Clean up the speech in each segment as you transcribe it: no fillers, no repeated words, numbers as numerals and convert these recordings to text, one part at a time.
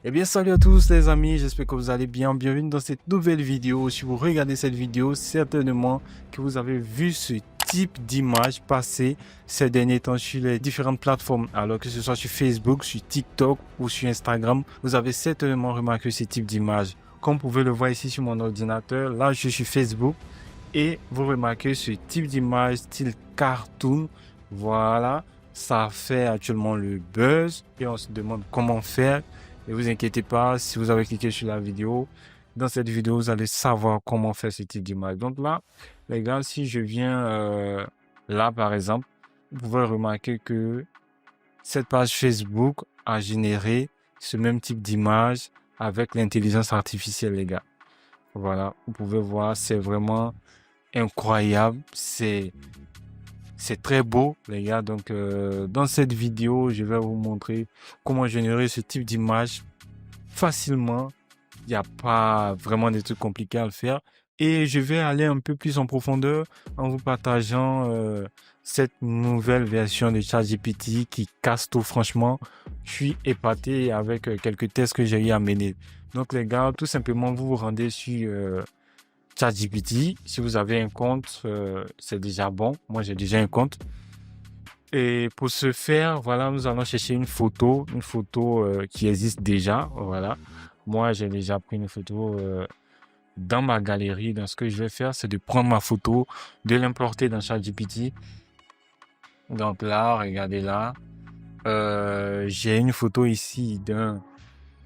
Eh bien, salut à tous les amis, j'espère que vous allez bien. Bienvenue dans cette nouvelle vidéo. Si vous regardez cette vidéo, certainement que vous avez vu ce type d'image passer ces derniers temps sur les différentes plateformes. Alors que ce soit sur Facebook, sur TikTok ou sur Instagram, vous avez certainement remarqué ce type d'image. Comme vous pouvez le voir ici sur mon ordinateur, là je suis sur Facebook et vous remarquez ce type d'image style cartoon. Voilà, ça fait actuellement le buzz et on se demande comment faire. Ne vous inquiétez pas, si vous avez cliqué sur la vidéo, dans cette vidéo, vous allez savoir comment faire ce type d'image. Donc là, les gars, si je viens là, par exemple, vous pouvez remarquer que cette page Facebook a généré ce même type d'image avec l'intelligence artificielle, les gars. Voilà, vous pouvez voir, c'est vraiment incroyable. C'est très beau, les gars. Donc, dans cette vidéo, je vais vous montrer comment générer ce type d'image facilement. Il n'y a pas vraiment des trucs compliqués à le faire. Et je vais aller un peu plus en profondeur en vous partageant cette nouvelle version de ChatGPT qui casse tout. Franchement, je suis épaté avec quelques tests que j'ai eu à mener. Donc, les gars, tout simplement, vous vous rendez sur ChatGPT. Si vous avez un compte, c'est déjà bon. Moi, j'ai déjà un compte. Et pour ce faire, voilà, nous allons chercher une photo qui existe déjà. Voilà. Moi, j'ai déjà pris une photo dans ma galerie. Donc, ce que je vais faire, c'est de prendre ma photo, de l'importer dans ChatGPT. Donc là, regardez là. J'ai une photo ici d'un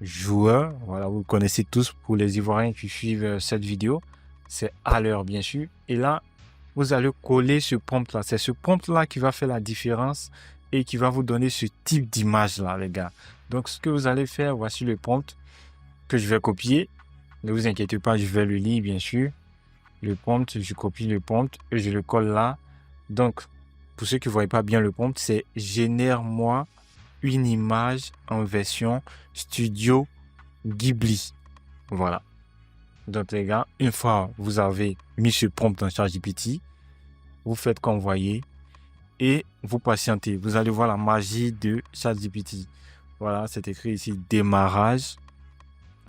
joueur. Voilà, vous le connaissez tous pour les Ivoiriens qui suivent cette vidéo. C'est à l'heure, bien sûr. Et là, vous allez coller ce prompt-là. C'est ce prompt-là qui va faire la différence et qui va vous donner ce type d'image-là, les gars. Donc, ce que vous allez faire, voici le prompt que je vais copier. Ne vous inquiétez pas, je vais le lire, bien sûr. Le prompt, je copie le prompt et je le colle là. Donc, pour ceux qui ne voient pas bien le prompt, c'est « Génère-moi une image en version Studio Ghibli ». Voilà. Donc, les gars, une fois vous avez mis ce prompt dans ChatGPT, vous faites comme vous voyez et vous patientez. Vous allez voir la magie de ChatGPT. Voilà, c'est écrit ici démarrage.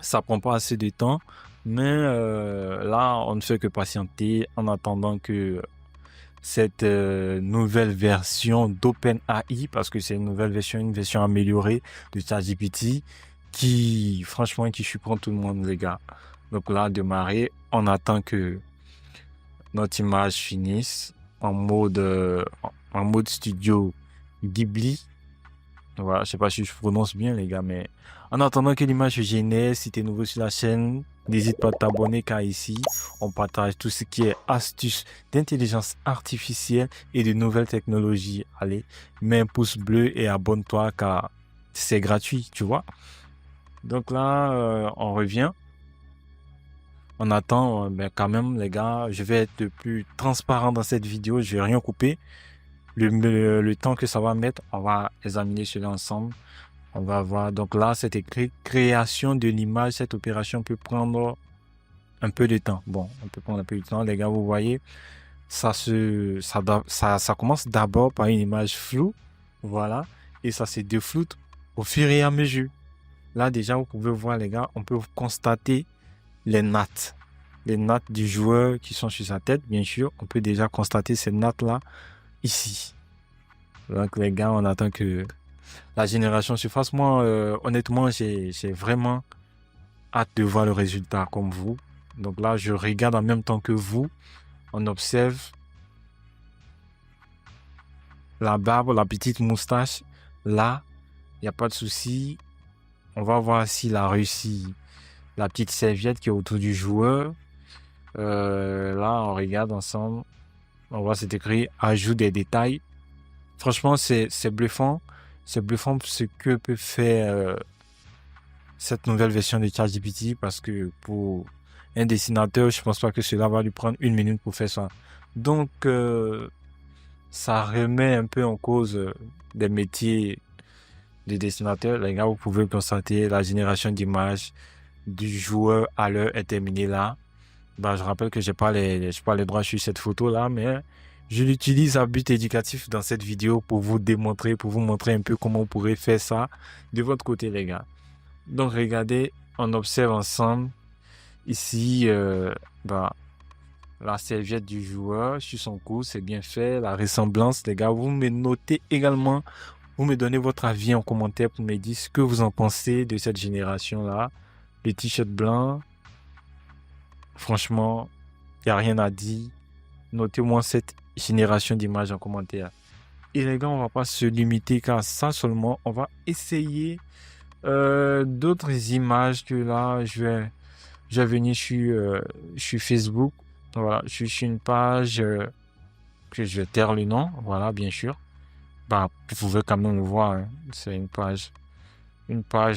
Ça prend pas assez de temps, mais là, on ne fait que patienter en attendant que cette nouvelle version d'OpenAI, parce que c'est une version améliorée de ChatGPT qui, franchement, qui surprend tout le monde, les gars. Donc là, démarrer, on attend que notre image finisse en mode studio Ghibli. Voilà, je sais pas si je prononce bien, les gars, mais en attendant que l'image se génère, si tu es nouveau sur la chaîne, n'hésite pas à t'abonner car ici, on partage tout ce qui est astuces d'intelligence artificielle et de nouvelles technologies. Allez, mets un pouce bleu et abonne-toi car c'est gratuit, tu vois. Donc là, on revient. On attend, ben quand même, les gars, je vais être le plus transparent dans cette vidéo, je vais rien couper. Le temps que ça va mettre, on va examiner cela ensemble. On va voir. Donc là, c'est écrit création de l'image. Cette opération peut prendre un peu de temps. Bon, on peut prendre un peu de temps. Les gars, vous voyez, ça commence d'abord par une image floue. Voilà. Et ça se défloute au fur et à mesure. Là, déjà, vous pouvez voir, les gars, on peut constater les nattes. Les nattes du joueur qui sont sur sa tête, bien sûr. On peut déjà constater ces nattes-là ici. Donc, les gars, on attend que la génération se fasse. Moi, honnêtement, j'ai vraiment hâte de voir le résultat comme vous. Donc là, je regarde en même temps que vous. On observe la barbe, la petite moustache. Là, il n'y a pas de souci. On va voir s'il a réussi la petite serviette qui est autour du joueur. Là, on regarde ensemble. On voit c'est écrit ajout des détails. Franchement, c'est bluffant. C'est bluffant ce que peut faire cette nouvelle version de ChatGPT parce que pour un dessinateur, je pense pas que cela va lui prendre une minute pour faire ça. Donc, ça remet un peu en cause des métiers de dessinateur. Les gars, vous pouvez constater la génération d'images du joueur à l'heure est terminée là. Bah, je rappelle que j'ai pas les droits sur cette photo là, mais je l'utilise à but éducatif dans cette vidéo pour vous démontrer, pour vous montrer un peu comment vous pourrez faire ça de votre côté, les gars. Donc regardez, on observe ensemble ici la serviette du joueur sur son cou, c'est bien fait. La ressemblance, les gars, vous me notez également, vous me donnez votre avis en commentaire pour me dire ce que vous en pensez de cette génération-là. Les t-shirts blancs, franchement, il n'y a rien à dire. Notez-moi cette génération d'images en commentaire. Et les gars, on va pas se limiter qu'à ça seulement. On va essayer d'autres images que là, je vais venir sur Facebook. Voilà, je suis sur une page que je vais taire le nom. Voilà, bien sûr. Bah, vous pouvez quand même le voir, hein. C'est une page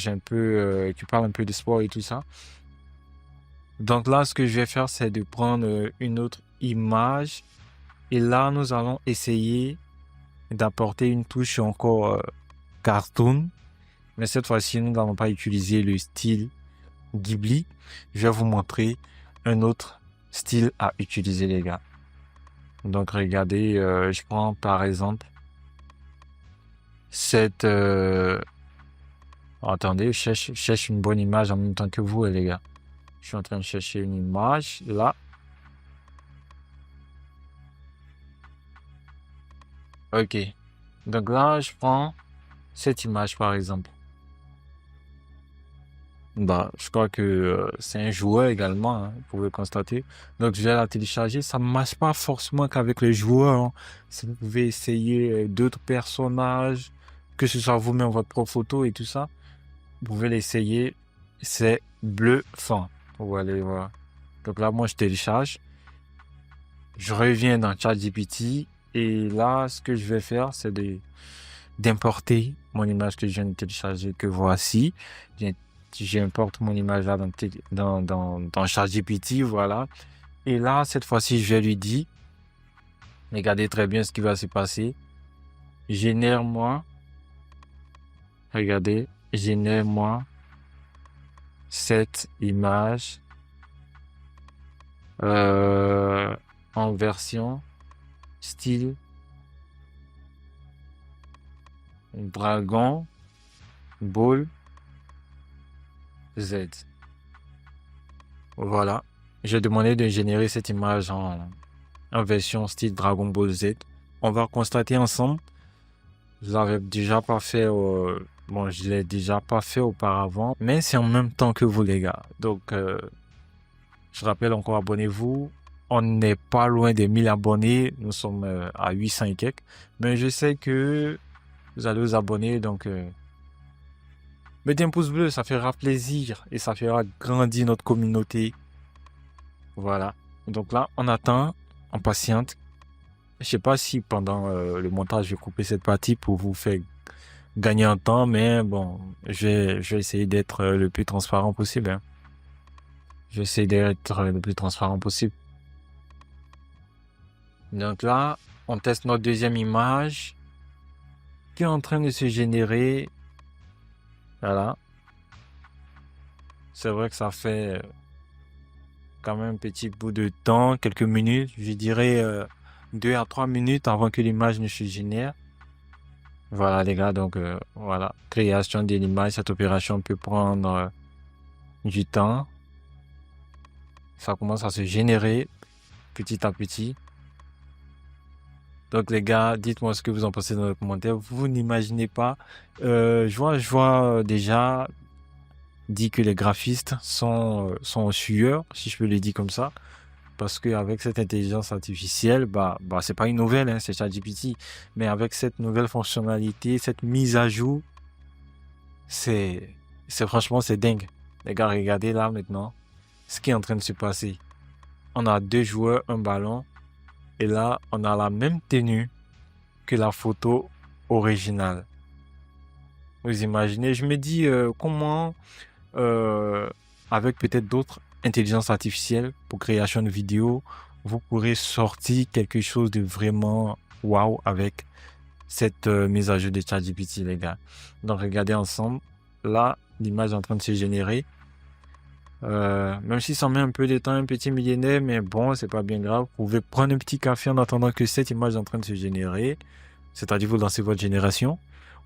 un peu qui parle un peu de sport et tout ça. Donc là, ce que je vais faire, c'est de prendre une autre image. Et là, nous allons essayer d'apporter une touche encore cartoon. Mais cette fois-ci, nous n'allons pas utiliser le style Ghibli. Je vais vous montrer un autre style à utiliser, les gars. Donc, regardez, je prends par exemple cette... Attendez, je cherche une bonne image en même temps que vous, les gars. Je suis en train de chercher une image, là. Ok. Donc là, je prends cette image, par exemple. Bah, je crois que c'est un joueur également, hein, vous pouvez constater. Donc, je vais la télécharger. Ça ne marche pas forcément qu'avec les joueurs, hein. Si vous pouvez essayer d'autres personnages, que ce soit vous-même votre propre photo et tout ça, vous pouvez l'essayer. C'est bluffant. Vous allez voir. Donc là, moi, je télécharge. Je reviens dans ChatGPT. Et là, ce que je vais faire, c'est d'importer mon image que je viens de télécharger, que voici. J'importe mon image là dans ChatGPT, voilà. Et là, cette fois-ci, je vais lui dire, regardez très bien ce qui va se passer. Génère-moi, regardez, génère-moi cette image en version style Dragon Ball Z. Voilà. J'ai demandé de générer cette image en version style Dragon Ball Z. On va constater ensemble. Je l'avais déjà pas fait. Bon, je l'ai déjà pas fait auparavant, mais c'est en même temps que vous, les gars. Donc, je rappelle encore, abonnez-vous. On n'est pas loin des 1000 abonnés. Nous sommes à 800 et quelques. Mais je sais que vous allez vous abonner, donc mettez un pouce bleu, ça fera plaisir et ça fera grandir notre communauté. Voilà. Donc là, on attend, on patiente. Je sais pas si pendant le montage, je vais couper cette partie pour vous faire gagner un temps, mais bon, je vais essayer d'être le plus transparent possible, hein. Je vais essayer d'être le plus transparent possible. Donc là, on teste notre deuxième image qui est en train de se générer. Voilà. C'est vrai que ça fait quand même un petit bout de temps, quelques minutes, je dirais 2 à 3 minutes avant que l'image ne se génère. Voilà les gars, donc voilà, création de l'image, cette opération peut prendre du temps. Ça commence à se générer petit à petit. Donc les gars, dites-moi ce que vous en pensez dans les commentaires. Vous n'imaginez pas, je vois déjà dit que les graphistes sont en sueur, si je peux le dire comme ça, parce qu'avec cette intelligence artificielle, c'est pas une nouvelle, hein, c'est ChatGPT, mais avec cette nouvelle fonctionnalité, cette mise à jour, c'est franchement, c'est dingue. Les gars, regardez là maintenant ce qui est en train de se passer. On a 2 joueurs, un ballon, et là, on a la même tenue que la photo originale. Vous imaginez, je me dis comment avec peut-être d'autres intelligences artificielles pour création de vidéos, vous pourrez sortir quelque chose de vraiment waouh avec cette mise à jour de ChatGPT, les gars. Donc, regardez ensemble. Là, l'image est en train de se générer. Même si ça met un peu de temps, un petit millénaire, mais bon, c'est pas bien grave. Vous pouvez prendre un petit café en attendant que cette image est en train de se générer. C'est-à-dire, vous lancez votre génération.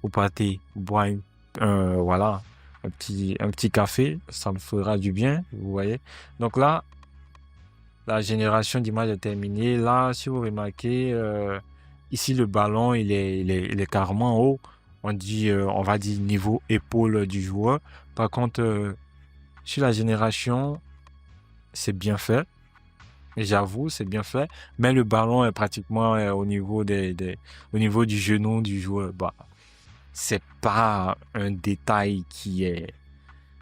Vous partez boire voilà, un petit café, ça me fera du bien, vous voyez. Donc là, la génération d'images est terminée. Là, si vous remarquez, ici le ballon, il est carrément haut. On va dire niveau épaule du joueur. Par contre, sur la génération, c'est bien fait. J'avoue, c'est bien fait. Mais le ballon est pratiquement au niveau au niveau du genou du joueur. Bah, c'est pas un détail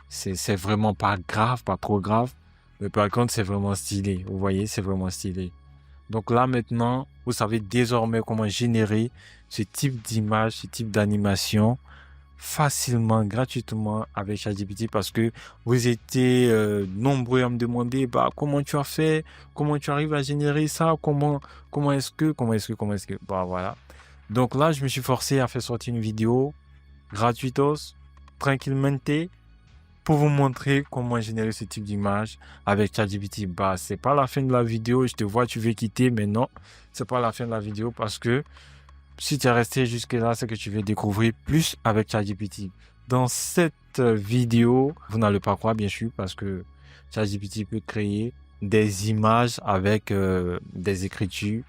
c'est vraiment pas grave, pas trop grave. Mais par contre, c'est vraiment stylé. Vous voyez, c'est vraiment stylé. Donc là, maintenant, vous savez désormais comment générer ce type d'image, ce type d'animation facilement, gratuitement avec ChatGPT parce que vous étiez nombreux à me demander, bah, comment tu as fait, comment tu arrives à générer ça, comment est-ce que, bah, voilà. Donc là, je me suis forcé à faire sortir une vidéo gratuitos, tranquillement, pour vous montrer comment générer ce type d'image avec ChatGPT. Bah, c'est pas la fin de la vidéo. Je te vois, tu veux quitter, mais non, c'est pas la fin de la vidéo parce que si tu es resté jusque-là, c'est que tu veux découvrir plus avec ChatGPT. Dans cette vidéo, vous n'allez pas croire, bien sûr, parce que ChatGPT peut créer des images avec des écritures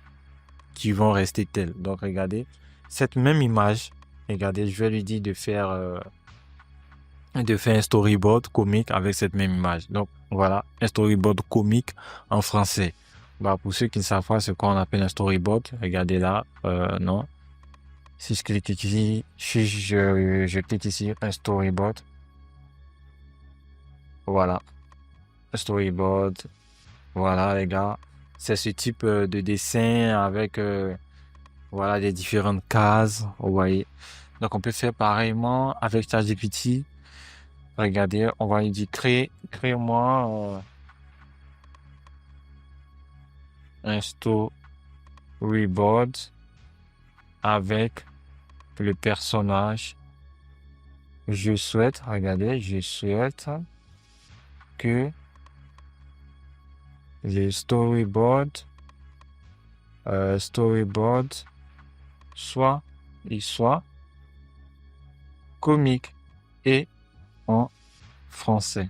qui vont rester telles. Donc, regardez, cette même image, regardez, je vais lui dire de faire un storyboard comique avec cette même image. Donc, voilà, un storyboard comique en français. Bah, pour ceux qui ne savent pas ce qu'on appelle un storyboard, regardez là, non. Si je clique ici, si je clique ici, un storyboard. Voilà, un storyboard. Voilà, les gars. C'est ce type de dessin avec, voilà, des différentes cases. Vous voyez. Donc, on peut faire pareillement avec ChatGPT. Regardez, on va lui dire, crée-moi un storyboard avec le personnage. Regardez, je souhaite que le storyboard soit comique et en français.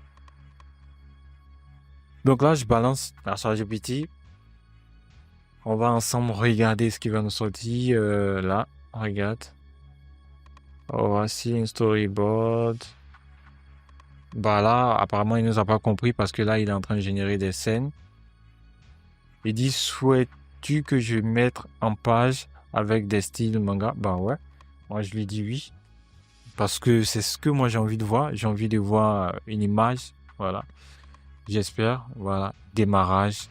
Donc là, je balance la ChatGPT. On va ensemble regarder ce qui va nous sortir. Là, regarde. Oh, voici un storyboard. Bah là, apparemment, il nous a pas compris parce que là, il est en train de générer des scènes. Il dit, souhaites-tu que je mette en page avec des styles manga? Bah ouais. Moi, je lui dis oui. Parce que c'est ce que moi j'ai envie de voir. J'ai envie de voir une image. Voilà. J'espère. Voilà. Démarrage.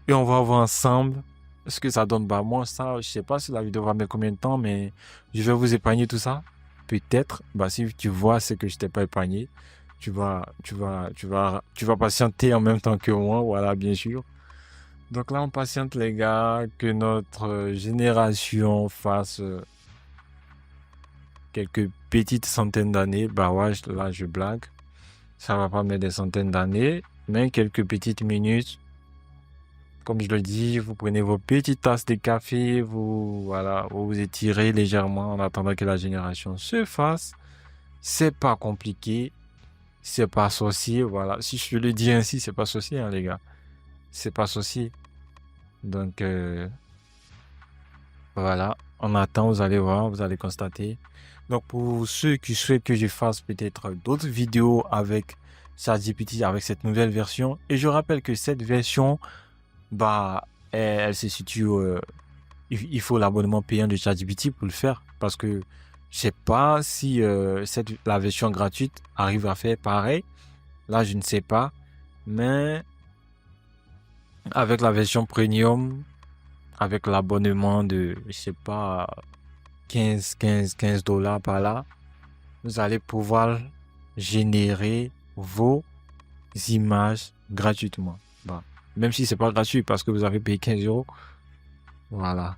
Et on va voir ensemble ce que ça donne. Bah moi, ça, je sais pas si la vidéo va mettre combien de temps, mais je vais vous épargner tout ça. Peut-être. Bah si tu vois ce que je t'ai pas épargné, tu vas patienter en même temps que moi. Voilà, bien sûr. Donc là, on patiente les gars que notre génération fasse quelques petites centaines d'années. Bah ouais, là, je blague. Ça va pas mettre des centaines d'années, mais quelques petites minutes. Comme je le dis, vous prenez vos petites tasses de café, voilà, vous étirez légèrement en attendant que la génération se fasse. C'est pas compliqué, c'est pas sorcier, voilà. Si je le dis ainsi, c'est pas sorcier, hein, les gars. C'est pas sorcier. Donc, voilà. On attend, vous allez voir, vous allez constater. Donc, pour ceux qui souhaitent que je fasse peut-être d'autres vidéos avec ChatGPT, avec cette nouvelle version, et je rappelle que cette version, bah, elle se situe, il faut l'abonnement payant de ChatGPT pour le faire, parce que je sais pas si la version gratuite arrive à faire pareil. Là, je ne sais pas, mais avec la version premium, avec l'abonnement de, je sais pas, 15 dollars par là, vous allez pouvoir générer vos images gratuitement. Bah, même si c'est pas gratuit parce que vous avez payé 15 euros. Voilà.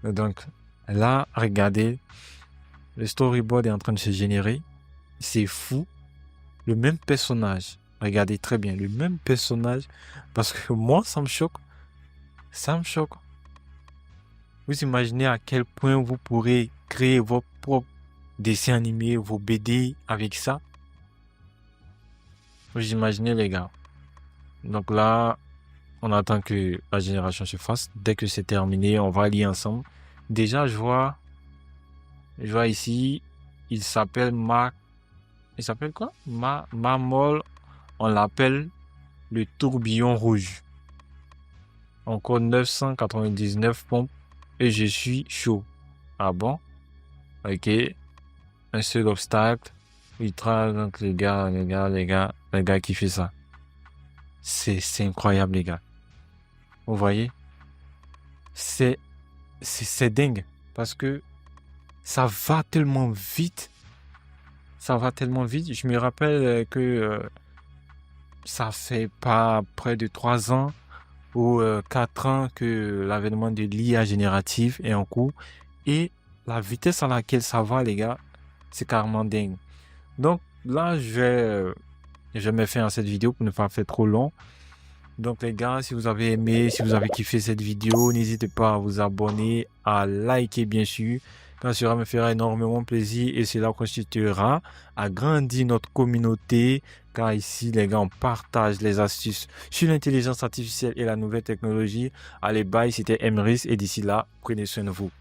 Donc, là, regardez, le storyboard est en train de se générer. C'est fou. Le même personnage. Regardez très bien, le même personnage. Parce que moi, ça me choque. Ça me choque. Vous imaginez à quel point vous pourrez créer vos propres dessins animés, vos BD avec ça. Vous imaginez les gars. Donc là, on attend que la génération se fasse. Dès que c'est terminé, on va lire ensemble. Déjà, je vois ici, il s'appelle il s'appelle quoi? Mamol, on l'appelle le tourbillon rouge. Encore 999 pompes et je suis chaud. Ah bon? Ok. Un seul obstacle. Il travaille donc les gars qui fait ça. C'est incroyable les gars. Vous voyez? C'est c'est dingue parce que ça va tellement vite. Ça va tellement vite. Je me rappelle que ça fait pas près de 3 ans ou 4 ans que l'avènement de l'IA générative est en cours. Et la vitesse à laquelle ça va, les gars, c'est carrément dingue. Donc là, je vais me faire cette vidéo pour ne pas faire trop long. Donc les gars, si vous avez aimé, si vous avez kiffé cette vidéo, n'hésitez pas à vous abonner, à liker bien sûr, car cela me fera énormément plaisir et cela constituera à grandir notre communauté, car ici les gars on partage les astuces sur l'intelligence artificielle et la nouvelle technologie. Allez bye, c'était Emrys et d'ici là, prenez soin de vous.